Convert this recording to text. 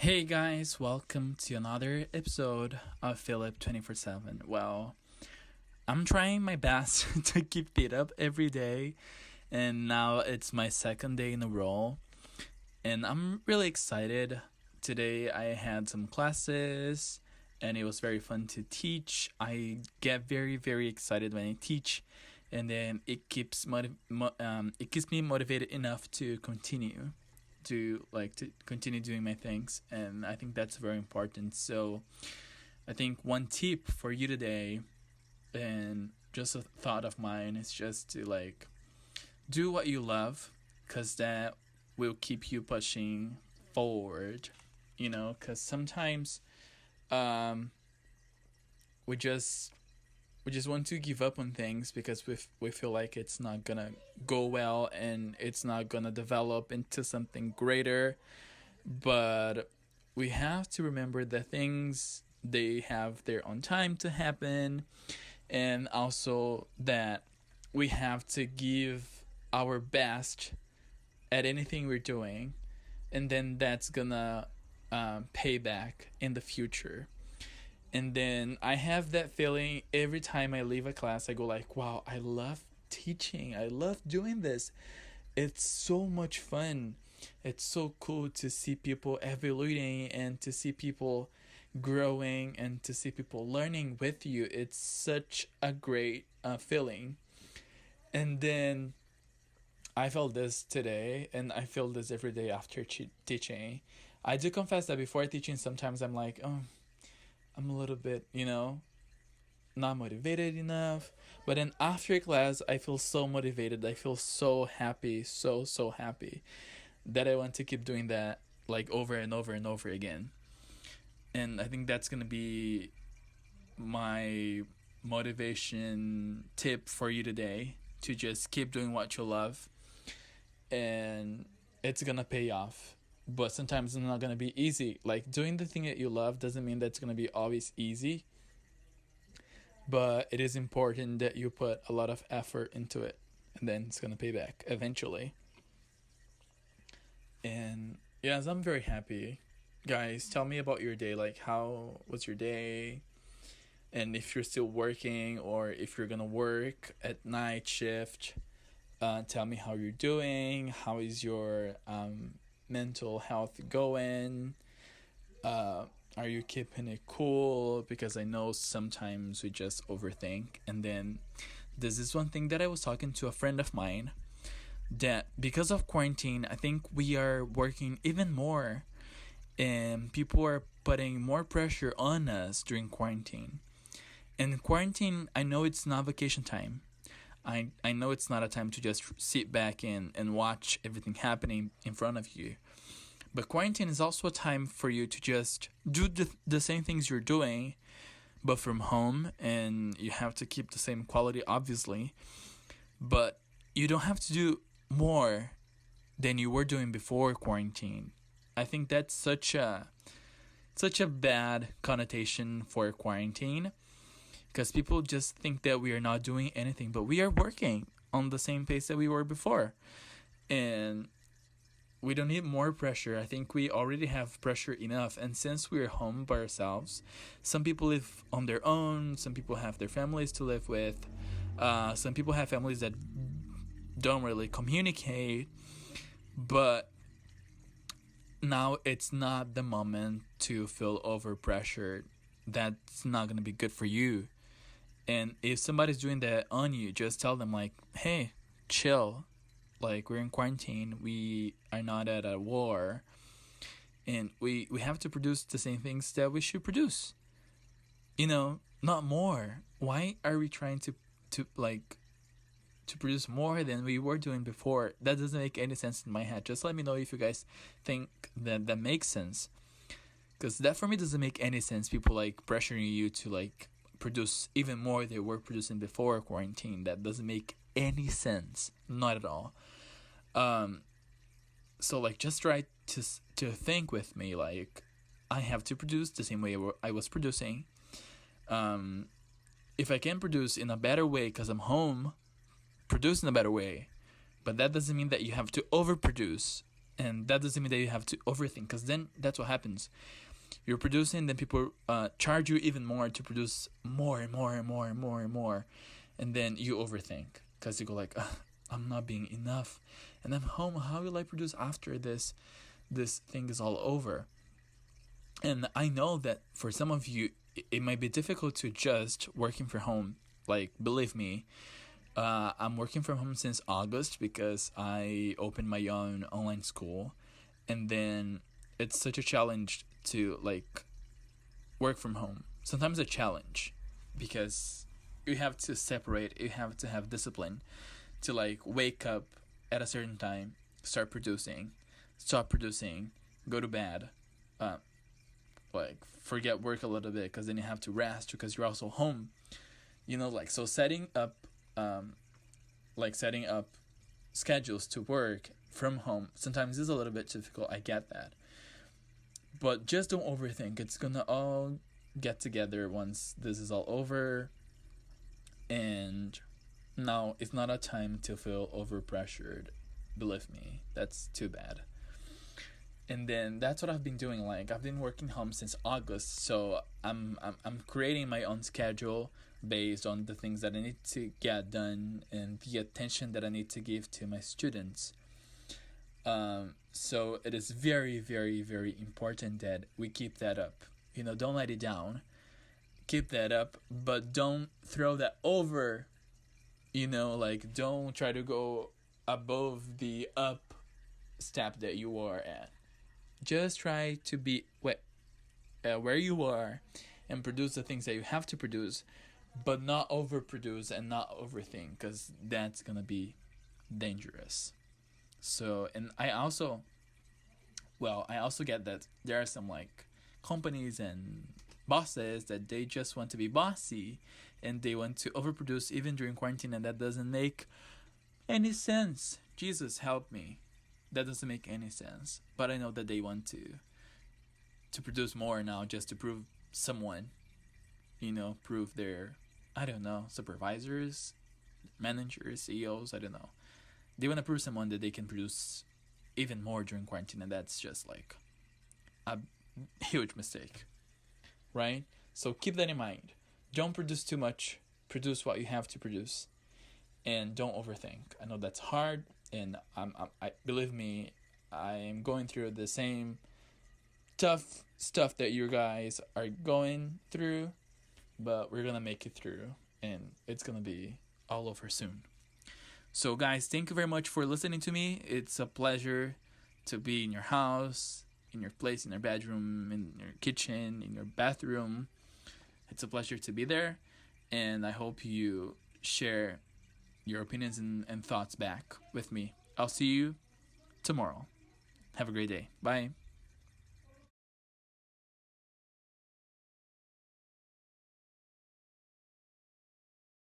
Hey guys, welcome to another episode of Philip 24/7. Well, I'm trying my best to keep it up every day, and now it's my second day in a row, and I'm really excited. Today I had some classes, and it was very fun to teach. I get very excited when I teach, and then it keeps me motivated enough to continue doing my things, and I think that's very important. So I think one tip for you today, and just a thought of mine, is just to do what you love, because that will keep you pushing forward, because sometimes we just want to give up on things because we feel like it's not gonna go well and it's not gonna develop into something greater. But we have to remember that things, they have their own time to happen, and also that we have to give our best at anything we're doing, and then that's gonna pay back in the future. And then I have that feeling every time I leave a class. I go like, wow, I love teaching. I love doing this. It's so much fun. It's so cool to see people evaluating and to see people growing and to see people learning with you. It's such a great feeling. And then I felt this today, and I feel this every day after teaching. I do confess that before teaching, sometimes I'm like, oh, I'm a little bit, not motivated enough. But then after class, I feel so motivated. I feel so happy, so happy that I want to keep doing that over and over and over again. And I think that's going to be my motivation tip for you today, to just keep doing what you love, and it's going to pay off. But sometimes it's not going to be easy. Doing the thing that you love doesn't mean that's going to be always easy. But it is important that you put a lot of effort into it, and then it's going to pay back eventually. And yes, I'm very happy. Guys, tell me about your day. How was your day? And if you're still working, or if you're going to work at night shift, tell me how you're doing. How is your mental health going? Are you keeping it cool? Because I know sometimes we just overthink. And then this is one thing that I was talking to a friend of mine, that because of quarantine, I think we are working even more, and people are putting more pressure on us during quarantine. And quarantine, I know it's not vacation time. I know it's not a time to just sit back and watch everything happening in front of you. But quarantine is also a time for you to just do the same things you're doing, but from home, and you have to keep the same quality, obviously. But you don't have to do more than you were doing before quarantine. I think that's such a bad connotation for quarantine, because people just think that we are not doing anything, but we are working on the same pace that we were before. And we don't need more pressure. I think we already have pressure enough. And since we're home by ourselves, some people live on their own, some people have their families to live with, some people have families that don't really communicate. But now it's not the moment to feel overpressured. That's not going to be good for you. And if somebody's doing that on you, just tell them hey, chill. We're in quarantine. We are not at a war. And we have to produce the same things that we should produce. Not more. Why are we trying to produce more than we were doing before? That doesn't make any sense in my head. Just let me know if you guys think that makes sense. Because that for me doesn't make any sense. People pressuring you to produce even more than they were producing before quarantine. That doesn't make any sense. Not at all. So just try to think with me. I have to produce the same way I was producing. If I can produce in a better way because I'm home, produce in a better way. But that doesn't mean that you have to overproduce. And that doesn't mean that you have to overthink, because then that's what happens. You're producing, then people charge you even more to produce more and more and more and more and more. And then you overthink, because you go like, I'm not being enough. And then home, how will I produce after this thing is all over? And I know that for some of you, it might be difficult to adjust working from home. Like, believe me, I'm working from home since August because I opened my own online school. And then it's such a challenge to like work from home. Sometimes a challenge because you have to separate, you have to have discipline to like wake up at a certain time, start producing, stop producing, go to bed, like forget work a little bit because then you have to rest because you're also home. Like, so setting up schedules to work from home sometimes is a little bit difficult. I get that. But just don't overthink. It's gonna all get together once this is all over. And now it's not a time to feel overpressured. Believe me, that's too bad. And then that's what I've been doing. Like, I've been working home since August, so I'm creating my own schedule based on the things that I need to get done and the attention that I need to give to my students. So it is very, very, very important that we keep that up. Don't let it down. Keep that up, but don't throw that over. Like, don't try to go above the up step that you are at. Just try to be where you are and produce the things that you have to produce, but not overproduce and not overthink, because that's gonna be dangerous. So, and I also get that there are some like companies and bosses that they just want to be bossy and they want to overproduce even during quarantine, and that doesn't make any sense. Jesus help me. That doesn't make any sense. But I know that they want to produce more now just to prove someone, prove their, I don't know, supervisors, managers, CEOs, I don't know. They want to prove someone that they can produce even more during quarantine, and that's just like a huge mistake, right? So keep that in mind. Don't produce too much. Produce what you have to produce, and don't overthink. I know that's hard, and I believe me, I am going through the same tough stuff that you guys are going through, but we're gonna make it through, and it's gonna be all over soon. So guys, thank you very much for listening to me. It's a pleasure to be in your house, in your place, in your bedroom, in your kitchen, in your bathroom. It's a pleasure to be there, and I hope you share your opinions and thoughts back with me. I'll see you tomorrow. Have a great day. Bye.